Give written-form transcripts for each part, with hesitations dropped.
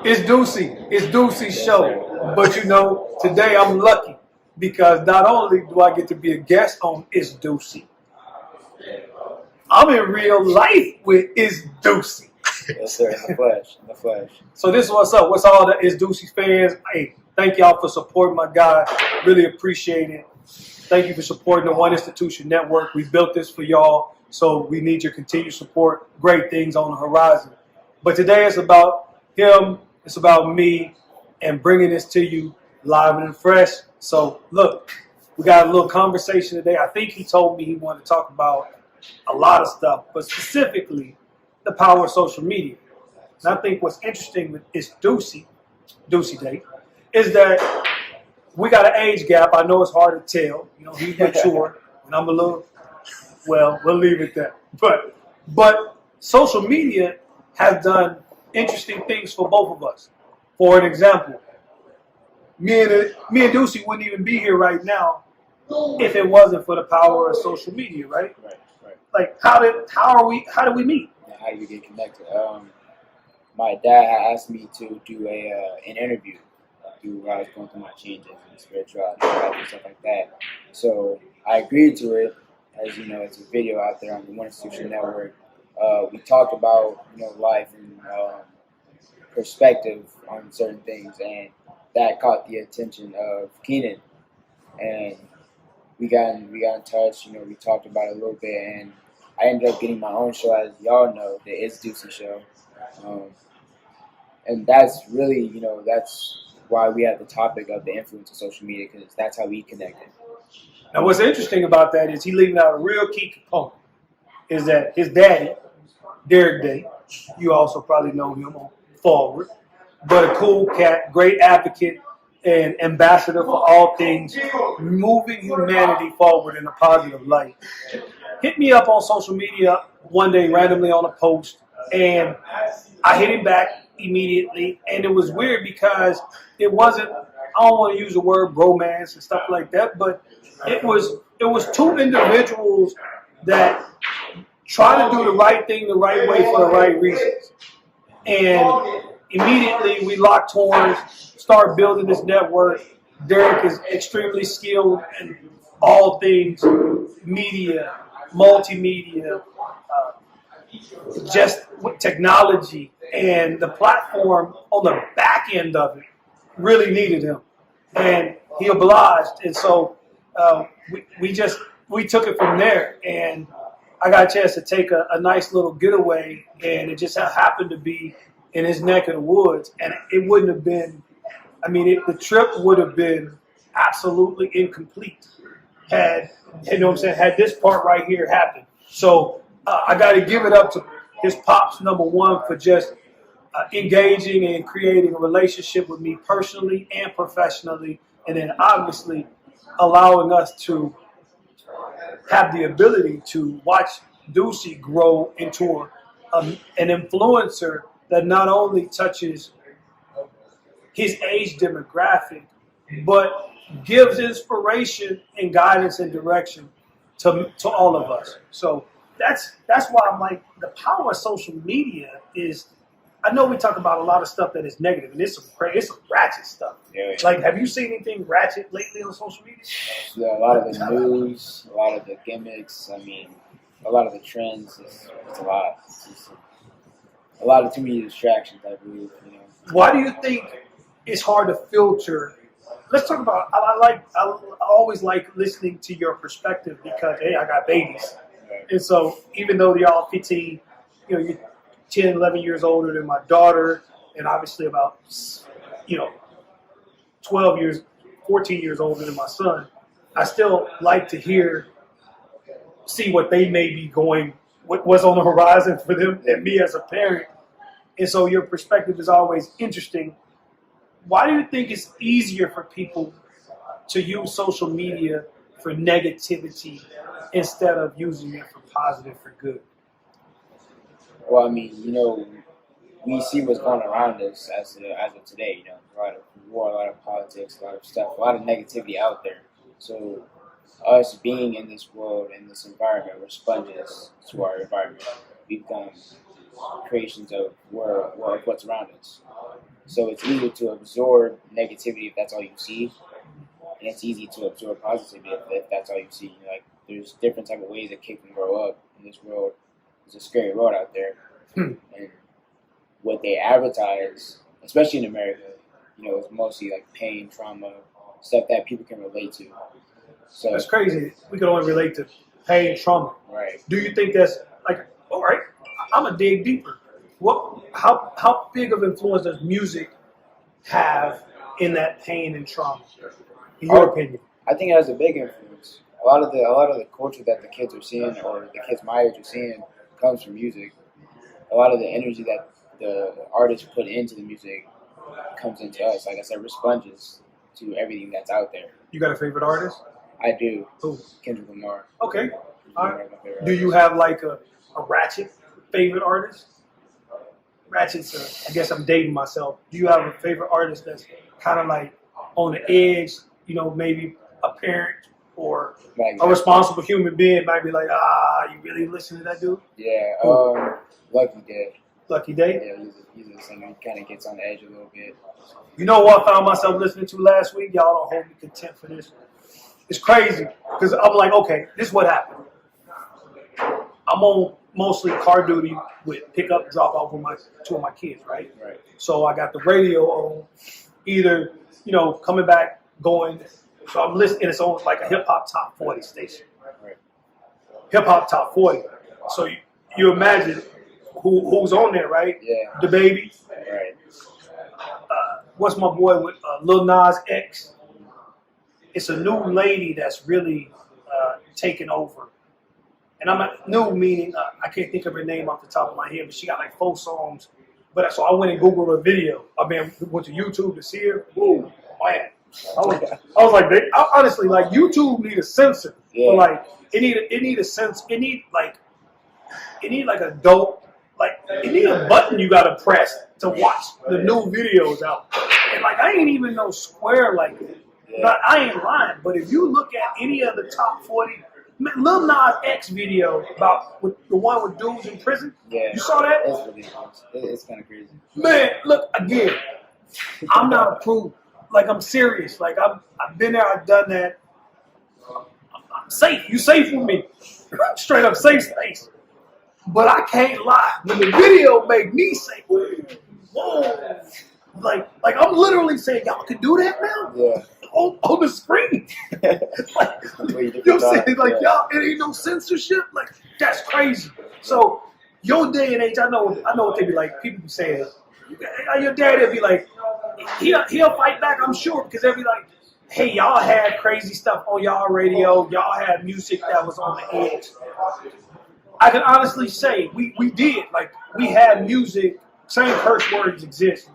It's Deucie. It's Deucie's show. Sir. But you know, today I'm lucky because not only do I get to be a guest on It's Deucie, I'm in real life with It's Deucie. Yes, sir. In the flesh. In the flesh. So this is what's up. What's all the It's Deucie fans? Hey, thank y'all for supporting my guy. Really appreciate it. Thank you for supporting the One Institution Network. We built this for y'all, so we need your continued support. Great things on the horizon. But today it's about him. It's about me and bringing this to you live and fresh. So look, we got a little conversation today. I think he told me he wanted to talk about a lot of stuff, but specifically the power of social media. And I think what's interesting with this Deucie Day, is that we got an age gap. I know it's hard to tell. You know, he's mature, and I'm a little, well, we'll leave it there. But social media has done interesting things for both of us. For an example, me and Deucie wouldn't even be here right now if it wasn't for the power of social media, right? Right. Like, how did we meet? How do you get connected? My dad had asked me to do an interview while I was going through my changes and spirituality and stuff like that. So I agreed to it. As you know, it's a video out there on the One Institution Network. We talked about life and perspective on certain things, and that caught the attention of Keenan, and we got in touch. We talked about it a little bit, and I ended up getting my own show, as y'all know, the It's Deucie show, and that's really that's why we had the topic of the influence of social media, because that's how we connected. Now, what's interesting about that is he leaving out a real key component, is that his daddy, Derek Day, you also probably know him on Forward, but a cool cat, great advocate, and ambassador for all things moving humanity forward in a positive light. Hit me up on social media one day randomly on a post, and I hit him back immediately, and it was weird because it wasn't, I don't want to use the word romance and stuff like that, but it was two individuals that try to do the right thing the right way for the right reasons. And immediately we locked horns, start building this network. Derek is extremely skilled in all things media, multimedia, just with technology, and the platform on the back end of it really needed him, and he obliged. And so we took it from there, and I got a chance to take a nice little getaway, and it just happened to be in his neck of the woods, and it wouldn't have been, the trip would have been absolutely incomplete had this part right here happened. So I got to give it up to his pops, number one, for just engaging and creating a relationship with me personally and professionally, and then obviously allowing us to have the ability to watch Deucie grow into an influencer that not only touches his age demographic, but gives inspiration and guidance and direction to all of us. So that's why I'm like, the power of social media is, I know we talk about a lot of stuff that is negative, and it's some ratchet stuff. Yeah. Like, have you seen anything ratchet lately on social media? Yeah, a lot of the news, a lot of the gimmicks, a lot of the trends, it's a lot. It's a lot of too many distractions, I believe. Why do you think it's hard to filter? Let's talk about, I always like listening to your perspective because, hey, I got babies. And so even though they're all 15, you're 10, 11 years older than my daughter, and obviously about, 14 years older than my son, I still like to see what they may be going, what's on the horizon for them and me as a parent. And so your perspective is always interesting. Why do you think it's easier for people to use social media for negativity instead of using it for positive, for good? Well, we see what's going around us as of today. A lot of war, a lot of politics, a lot of stuff, a lot of negativity out there. So us being in this world, in this environment, we're sponges to our environment. We become creations of what's around us. So it's easy to absorb negativity if that's all you see, and it's easy to absorb positivity if that's all you see. Like there's different type of ways a kid can grow up in this world. It's a scary world out there, and what they advertise, especially in America, is mostly like pain, trauma, stuff that people can relate to. So That's crazy. We can only relate to pain, trauma. right. Do you think that's like, all right, I'm going to dig deeper. How big of influence does music have in that pain and trauma, in your opinion? I think it has a big influence. A lot of the culture that the kids are seeing, or the kids my age are seeing, comes from music. A lot of the energy that the artists put into the music comes into us. Like I said, we're sponges to everything that's out there. You got a favorite artist? I do. Who? Kendrick Lamar. Okay. All right. My favorite Do you artist. have like a Ratchet favorite artist? Ratchet's, I guess I'm dating myself. Do you have a favorite artist that's kind of like on the edge, maybe a parent or Like, a responsible human being might be like, you really listen to that dude? yeah, Lucky Day. Lucky Day? Yeah, he's a singer. He kind of gets on the edge a little bit. You know what I found myself listening to last week? Y'all don't hold me content for this. It's crazy because I'm like, okay, this is what happened. I'm on mostly car duty with pick up, drop off with two of my kids, right? Right. So I got the radio on, either coming back, going. So I'm listening. It's on like a hip hop top 40 station. Right. Hip hop top 40. So you imagine who's on there, right? Yeah. The Baby. Right. What's my boy with Lil Nas X? It's a new lady that's really taken over. And I'm new meaning I can't think of her name off the top of my head, but she got like 4 songs. But so I went and Googled her video. Went to YouTube to see her. Ooh, man. I was like, honestly, like YouTube need a censor. Yeah. But like it need a sense. It need like it need a button you gotta press to watch the new videos out. And like I ain't even no square like that. Yeah. But I ain't lying. But if you look at any of the top 40, Lil Nas X video about the one with dudes in prison, Yeah. you saw that? It's ridiculous. It's kind of crazy. Man, look again. I'm not approved. Like I'm serious. Like I've been there. I've done that. I'm safe. You safe with me? Straight up safe space. But I can't lie. When the video made me say, "Whoa!" Like I'm literally saying, "Y'all can do that now." Yeah. On the screen. Like, you know what I'm saying? Like, y'all, it ain't no censorship. Like, that's crazy. So, your day and age, I know what they be like. People be saying, your dad will be like, he'll fight back, I'm sure, because they'll be like, hey, y'all had crazy stuff on y'all radio. Y'all had music that was on the edge. I can honestly say we did. Like, we had music, same curse words exist.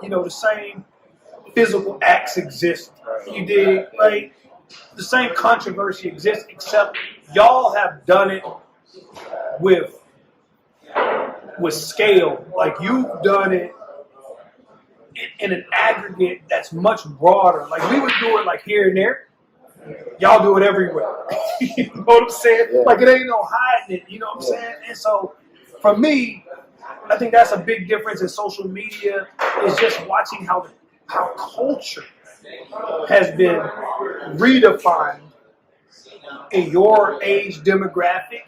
The same physical acts exist. You did, like, the same controversy exists, except y'all have done it with scale. Like, you've done it in an aggregate that's much broader. Like, we would do it like here and there. Y'all do it everywhere. You know what I'm saying? Yeah. Like, it ain't no hiding it. You know what I'm saying? And so, for me, I think that's a big difference in social media, is just watching how culture has been redefined in your age demographic,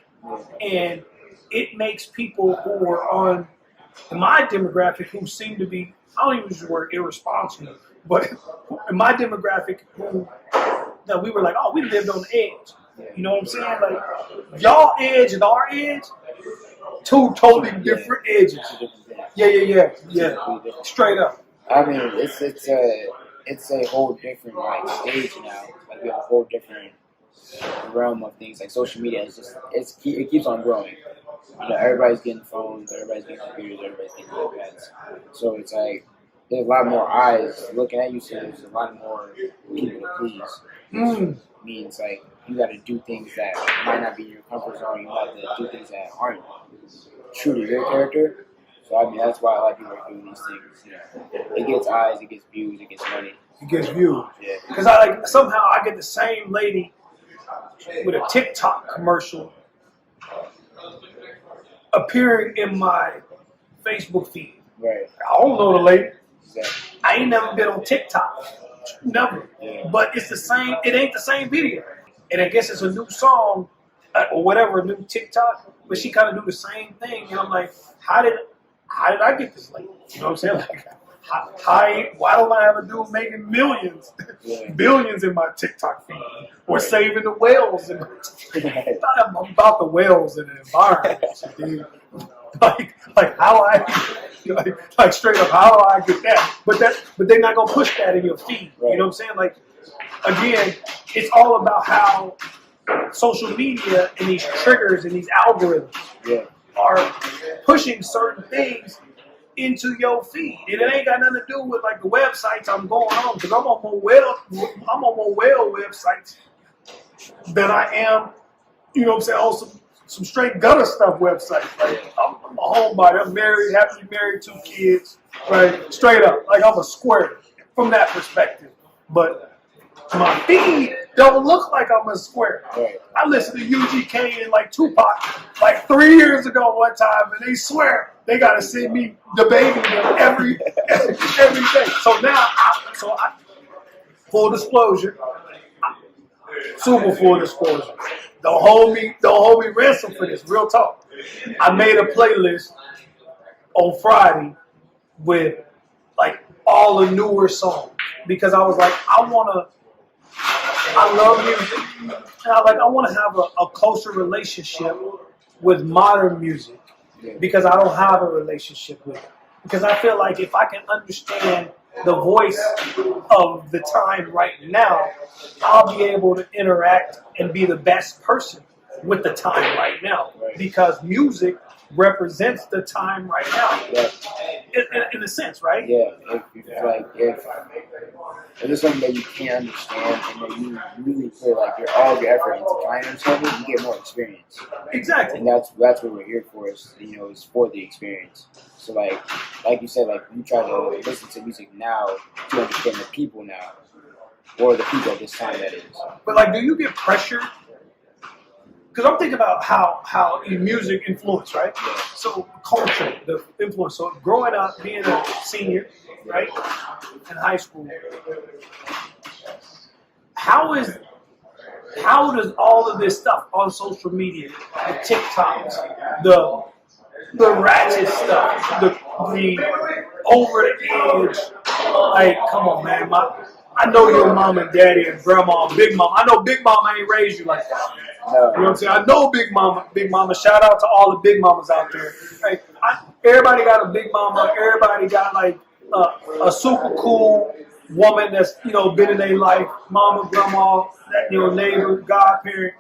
and it makes people who are on my demographic who seem to be, I don't even use the word irresponsible, but in my demographic that we were like, oh, we lived on the edge. You know what I'm saying? Like, y'all edge and our edge, two totally different edges. Yeah. Straight up. I mean, it's a whole different stage now. Like, we have a whole different realm of things. Like, social media is just it keeps on growing. Everybody's getting phones, everybody's getting computers, everybody's getting iPads. So it's like there's a lot more eyes looking at you. So there's a lot more people to please. Means like you got to do things that might not be in your comfort zone. You have to do things that aren't true to your character. So I mean that's why a lot of people are doing these things. It gets eyes, it gets views, it gets money. It gets views. Yeah. Because I get the same lady with a TikTok commercial appearing in my Facebook feed. Right. I don't know the lady. Exactly. I ain't never been on TikTok. Never. Yeah. But it's the same. It ain't the same video. And I guess it's a new song or whatever, a new TikTok. But she kind of do the same thing. And I'm like, how did I get this late? You know what I'm saying? Like, why don't I have a dude making millions, billions in my TikTok feed, or saving the whales in my I'm about the whales in the environment, dude. Like how like straight up, how do I get that? But they're not gonna push that in your feed. You know what I'm saying? Like, again, it's all about how social media and these triggers and these algorithms are pushing certain things into your feed, and it ain't got nothing to do with like the websites I'm going on, because I'm on more whale websites than I am, you know what I'm saying, on some straight gutter stuff websites. Like I'm a homebody, I'm married, happily married, 2 kids, right? Straight up, like I'm a square from that perspective. But my feed don't look like I'm a square. I listened to UGK and like Tupac like 3 years ago one time, and they swear they gotta see me debating them every day. So now, full disclosure, super full disclosure. Don't hold me ransom for this. Real talk. I made a playlist on Friday with like all the newer songs because I was like, I love music. And I want to have a closer relationship with modern music because I don't have a relationship with it. Because I feel like if I can understand the voice of the time right now, I'll be able to interact and be the best person with the time right now. Because music represents the time right now. In a sense, right? Yeah. If there's something that you can't understand and that you really put like all of your effort into trying to understand it, you get more experience. Exactly. And that's what we're here for. Is for the experience. So like you said, like you try to listen to music now to understand the people now, or the people at this time, that is. But like, do you get pressure? Because I'm thinking about how music influence, right? So culture, the influence. So growing up, being a senior, right, in high school, how does all of this stuff on social media, the TikToks, the ratchet stuff, the over the edge, like, come on, man, I know your mom and daddy and grandma and big mama. I know big mama ain't raised you like that. You know what I'm saying? I know big mama. Shout out to all the big mamas out there. Like, everybody got a big mama. Everybody got like a super cool woman that's been in their life. Mama, grandma, neighbor, godparent.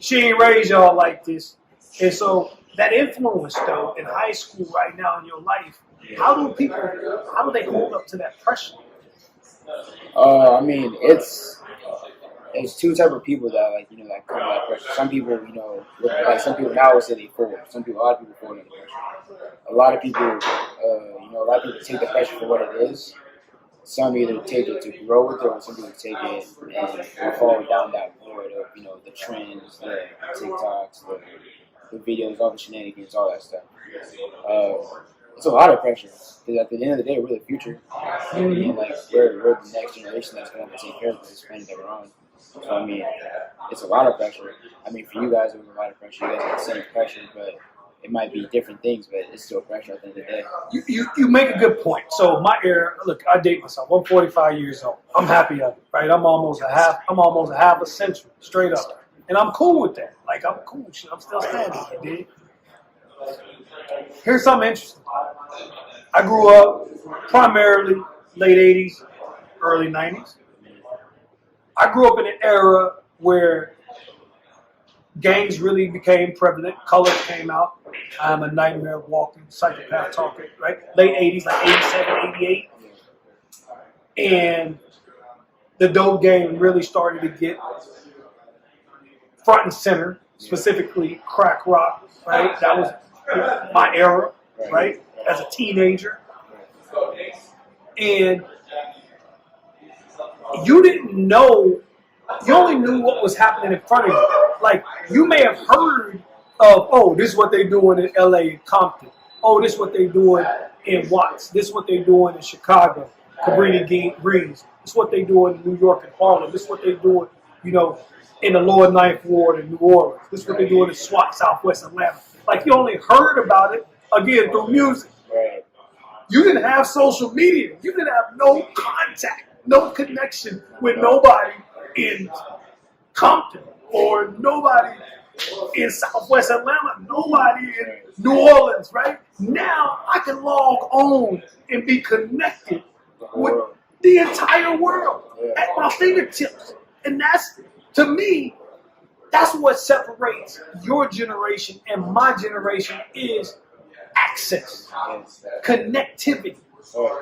She ain't raised y'all like this, and so that influence though in high school right now in your life. How do they hold up to that pressure? I mean, it's two type of people that come under pressure. Some people, some people now would say they fold. A lot of people fold under pressure. A lot of people, take the pressure for what it is. Some either take it to grow with it, or some people take it and fall down that road of the trends, the TikToks, the videos, all the shenanigans, all that stuff. It's a lot of pressure because at the end of the day, we're the future, and we're the next generation that's going to take care of this planet that we're on. So I mean, it's a lot of pressure. I mean, for you guys, it was a lot of pressure. You guys have the same pressure, but it might be different things, but it's still pressure at the end of the day. You make a good point. So my era, look, I date myself. I'm 45 years old. I'm happy of it, right? I'm almost a half a century straight up, and I'm cool with that. Like, I'm cool. I'm still standing. You dig? Here's something interesting. I grew up primarily late 80s, early 90s. I grew up in an era where gangs really became prevalent. Colors came out. I'm a nightmare walking, psychopath talking, right? Late 80s, like 87, 88. And the dope game really started to get front and center, specifically crack rock, right? That was my era, right? As a teenager. And you didn't know, you only knew what was happening in front of you. Like, you may have heard of, oh, this is what they doing in LA and Compton. Oh, this is what they doing in Watts. This is what they're doing in Chicago, Cabrini Greens. This is what they're doing in New York and Harlem. This is what they're doing, in the lower Ninth Ward in New Orleans. This is what they're doing in SWAT, Southwest Atlanta. Like, you only heard about it, again, through music. Right. You didn't have social media. You didn't have no contact, no connection with nobody in Compton or nobody in Southwest Atlanta, nobody in New Orleans, right? Now I can log on and be connected with the entire world at my fingertips. And that's, to me, that's what separates your generation and my generation is access, connectivity.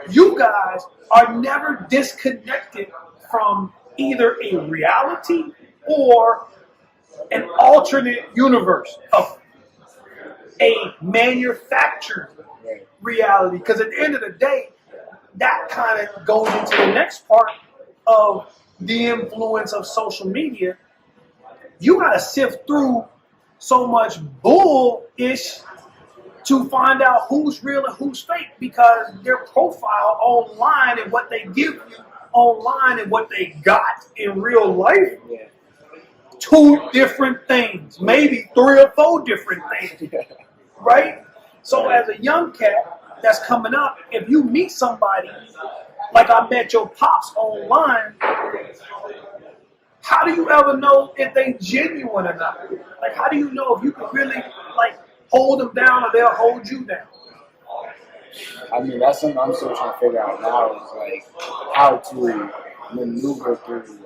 You guys are never disconnected from either a reality or an alternate universe of a manufactured reality. Because at the end of the day, that kind of goes into the next part of the influence of social media. You got to sift through so much bullish to find out who's real and who's fake, because their profile online and what they give you online and what they got in real life, two different things, maybe 3 or 4 different things, right? So as a young cat that's coming up, if you meet somebody like I met your pops online, how do you ever know if they genuine or not? Like, how do you know if you can really, hold them down or they'll hold you down? I mean, that's something I'm still trying to figure out now is, how to maneuver through,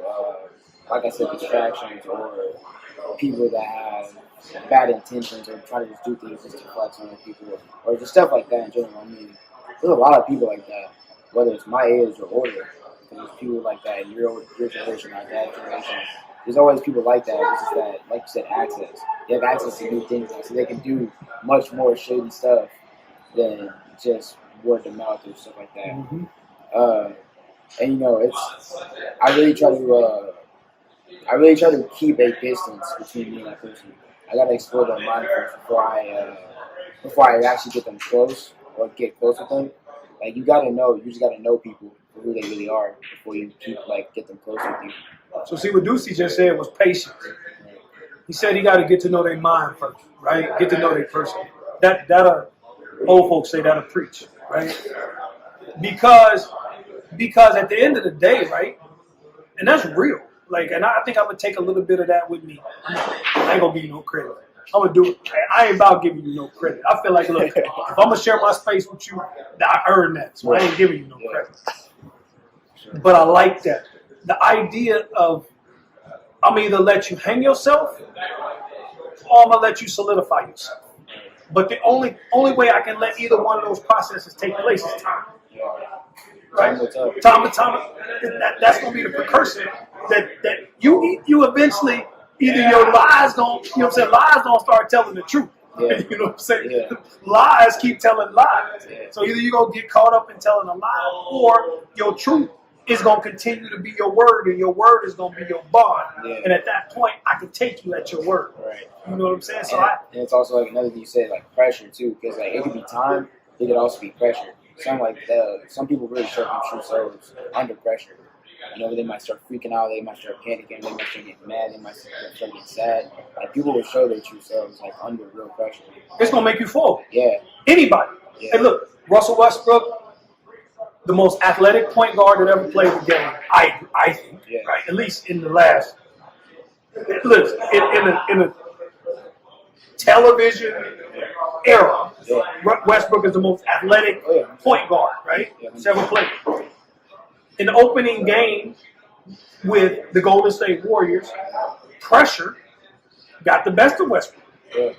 like I said, distractions or people that have bad intentions or try to just do things just to flex on other people or just stuff like that in general. I mean, there's a lot of people like that, whether it's my age or older. There's people like that in your generation, my dad's generation. There's always people like that. It's just that, like you said, access. They have access to new things, so they can do much more shady stuff than just word of mouth or stuff like that. Mm-hmm. And it's I really try to keep a distance between me and that person. I gotta explore their mind first before I actually get them close or get close with them. Like, you just gotta know people for who they really are before you get them close with you. So see, what Deucie just said was patience. He said he got to get to know their mind first, right? Get to know their person. That old folks say that'll preach, right? Because at the end of the day, right? And that's real. And I think I'm gonna take a little bit of that with me. I ain't gonna give you no credit. I'm gonna do it. I ain't about giving you no credit. I feel like, look, if I'm gonna share my space with you, I earned that, so I ain't giving you no credit. But I like that. The idea of, I'm either let you hang yourself or I'm gonna let you solidify yourself. But the only way I can let either one of those processes take place is time. Right? Time. That's gonna be the precursor that you eventually, either your lies don't, lies don't start telling the truth. Yeah. You know what I'm saying? Yeah. Lies keep telling lies. Yeah. So either you're gonna get caught up in telling a lie, or your truth is going to continue to be your word, and your word is going to be your bond. Yeah. And at that point, I can take you at your word. Right. You know what I'm saying? So and it's also another thing you said, pressure too, because it could be time, it could also be pressure. Some people really show their true selves under pressure. They might start freaking out, they might start panicking, they might start getting mad, they might start getting sad. People will show their true selves under real pressure. It's going to make you fall. Yeah. Anybody. Yeah. Hey, look, Russell Westbrook, the most athletic point guard that ever played the game, I think, right? At least in the last. Look, in a television era, Westbrook is the most athletic point guard, right? He's ever played. In the opening game with the Golden State Warriors, pressure got the best of Westbrook.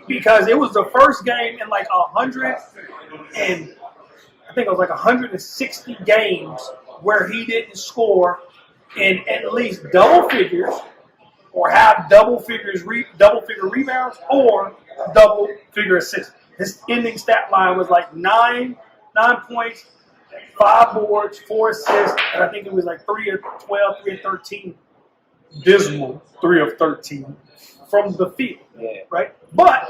Because it was the first game in 100 and I think it was 160 games where he didn't score in at least double figures or have double figure rebounds or double figure assists. His ending stat line was 9 points, 5 boards, 4 assists, and I think it was 3 of 12, 3 of 13. Dismal 3 of 13 from the field, right? But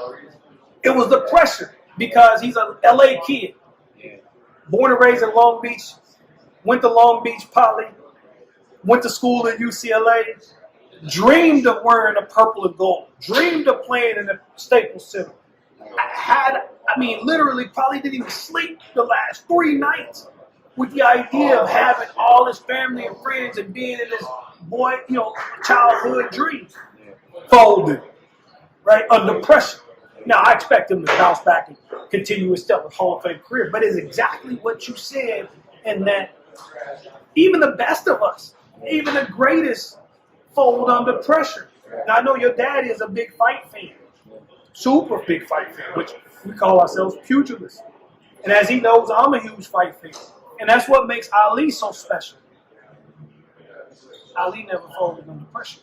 it was the pressure because he's a LA kid. born and raised in Long Beach, went to Long Beach Poly, went to school at UCLA, dreamed of wearing the purple and gold, dreamed of playing in the Staples Center. Literally probably didn't even sleep the last 3 nights with the idea of having all his family and friends and being in this childhood dream. Folded, right, under pressure. Now, I expect him to bounce back and continue his stellar Hall of Fame career, but it's exactly what you said, and that even the best of us, even the greatest, fold under pressure. Now, I know your dad is a big fight fan, super big fight fan, which we call ourselves pugilists. And as he knows, I'm a huge fight fan. And that's what makes Ali so special. Ali never folded under pressure.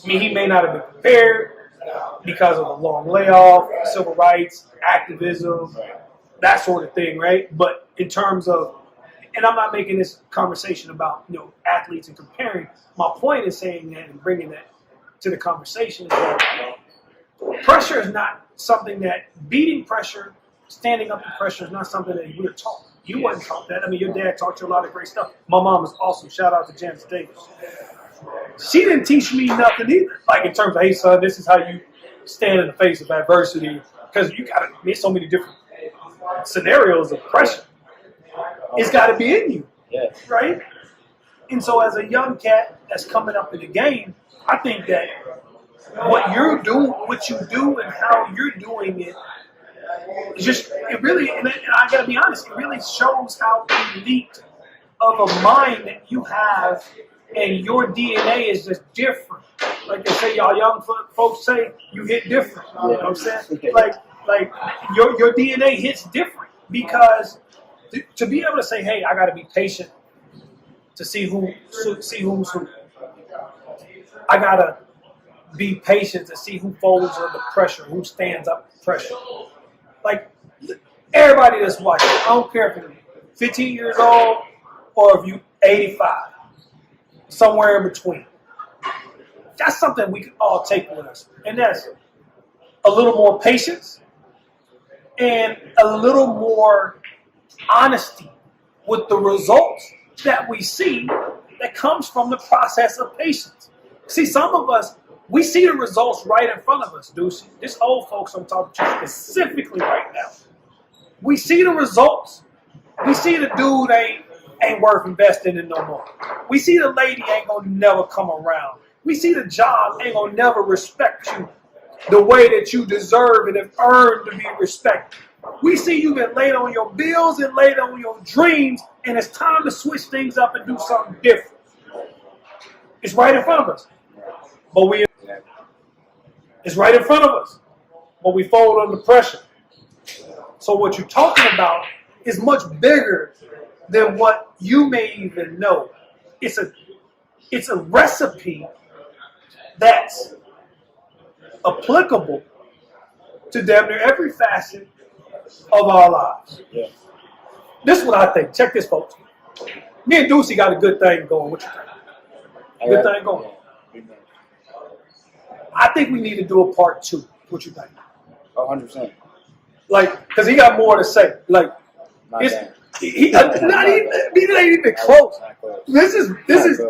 I mean, he may not have been prepared because of the long layoff, civil rights, activism, that sort of thing, right? But in terms of, and I'm not making this conversation about athletes and comparing. My point is saying that and bringing that to the conversation is that pressure is not something that beating pressure, standing up to pressure is not something that you were taught. You wasn't taught that. I mean, your dad taught you a lot of great stuff. My mom is awesome. Shout out to Janice Davis. She didn't teach me nothing either. Like in terms of, hey son, this is how you stand in the face of adversity, because you got to meet so many different scenarios of pressure. It's got to be in you, right? And so as a young cat that's coming up in the game, I think that what you do and how you're doing it, it really, and I got to be honest, it really shows how elite of a mind that you have, and your DNA is just different. Like they say, y'all young folks say, you hit different. You know what I'm saying? Like your DNA hits different, because to be able to say, hey, I got to be patient to see who's who. I got to be patient to see who folds under pressure, who stands up to pressure. Like, everybody that's watching, I don't care if you're 15 years old or if you're 85, somewhere in between. That's something we can all take with us. And that's a little more patience and a little more honesty with the results that we see that comes from the process of patience. See, some of us, we see the results right in front of us, Deucie. This old folks I'm talking to specifically right now. We see the results. We see the dude ain't worth investing in no more. We see the lady ain't gonna never come around. We see the job ain't gonna never respect you the way that you deserve and have earned to be respected. We see you've been late on your bills and late on your dreams, and it's time to switch things up and do something different. It's right in front of us. It's right in front of us, but we fold under pressure. So what you're talking about is much bigger than what you may even know. It's a recipe that's applicable to damn near every facet of our lives. Yeah. This is what I think. Check this, folks. Me and Deucie got a good thing going. What you think? Good thing going. I think we need to do a part 2. What you think? 100%. Like, because he got more to say. Like, he ain't even close. This is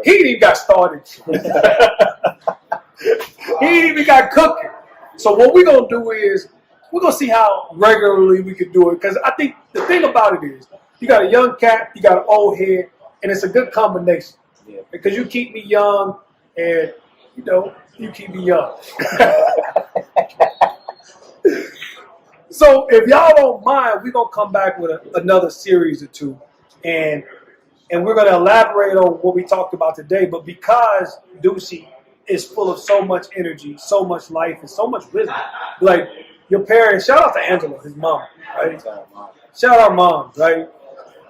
he ain't even got started. He ain't even got cooking. So what we're gonna do is we're gonna see how regularly we can do it. Because I think the thing about it is you got a young cat, you got an old head, and it's a good combination. Yeah. Because you keep me young, and you keep me young. So if y'all don't mind, we're going to come back with another series or 2. And we're going to elaborate on what we talked about today. But because Deucie is full of so much energy, so much life, and so much wisdom, like your parents, shout out to Angela, his mom, right? Shout out mom, right?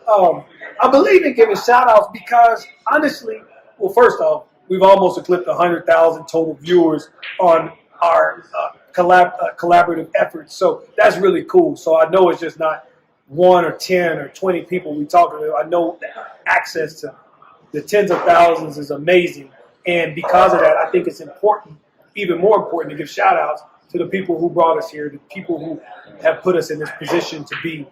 I believe in giving shout outs because honestly, well, first off, we've almost eclipsed 100,000 total viewers on our collaborative efforts. So that's really cool. So I know it's just not 1 or 10 or 20 people we talk to. I know that access to the tens of thousands is amazing. And because of that, I think it's important, even more important, to give shout outs to the people who brought us here, the people who have put us in this position to be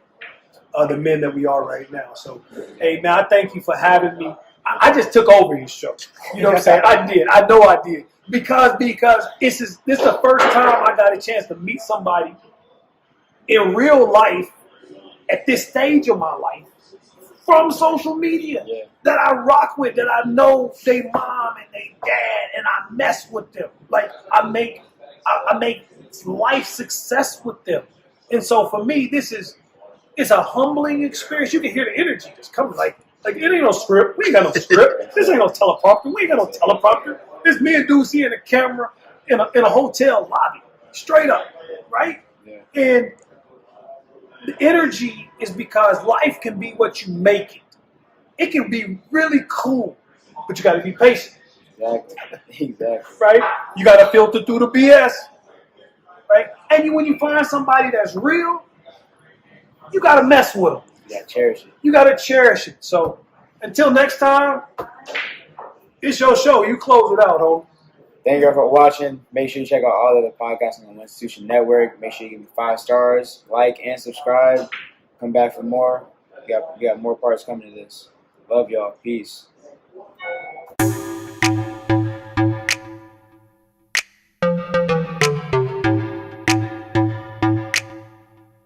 the men that we are right now. So, hey, man, I thank you for having me. I just took over your show. You know what I'm saying? I did. I know I did. Because this is the first time I got a chance to meet somebody in real life at this stage of my life from social media that I rock with, that I know they mom and they dad, and I mess with them. Like I make life success with them. And so for me, it's a humbling experience. You can hear the energy that's coming. Like it ain't no script. We ain't got no script. This ain't no teleprompter. We ain't got no teleprompter. It's me and Deucie and the camera in a hotel lobby. Straight up. Right? Yeah. And the energy is because life can be what you make it. It can be really cool, but you got to be patient. Exactly. Right? You got to filter through the BS. Right? And when you find somebody that's real, you got to mess with them. You gotta cherish it. You got to cherish it. So until next time, it's your show. You close it out, homie. Thank you for watching. Make sure you check out all of the podcasts on the Institution Network. Make sure you give me 5 stars, like, and subscribe. Come back for more. You got more parts coming to this. Love y'all. Peace.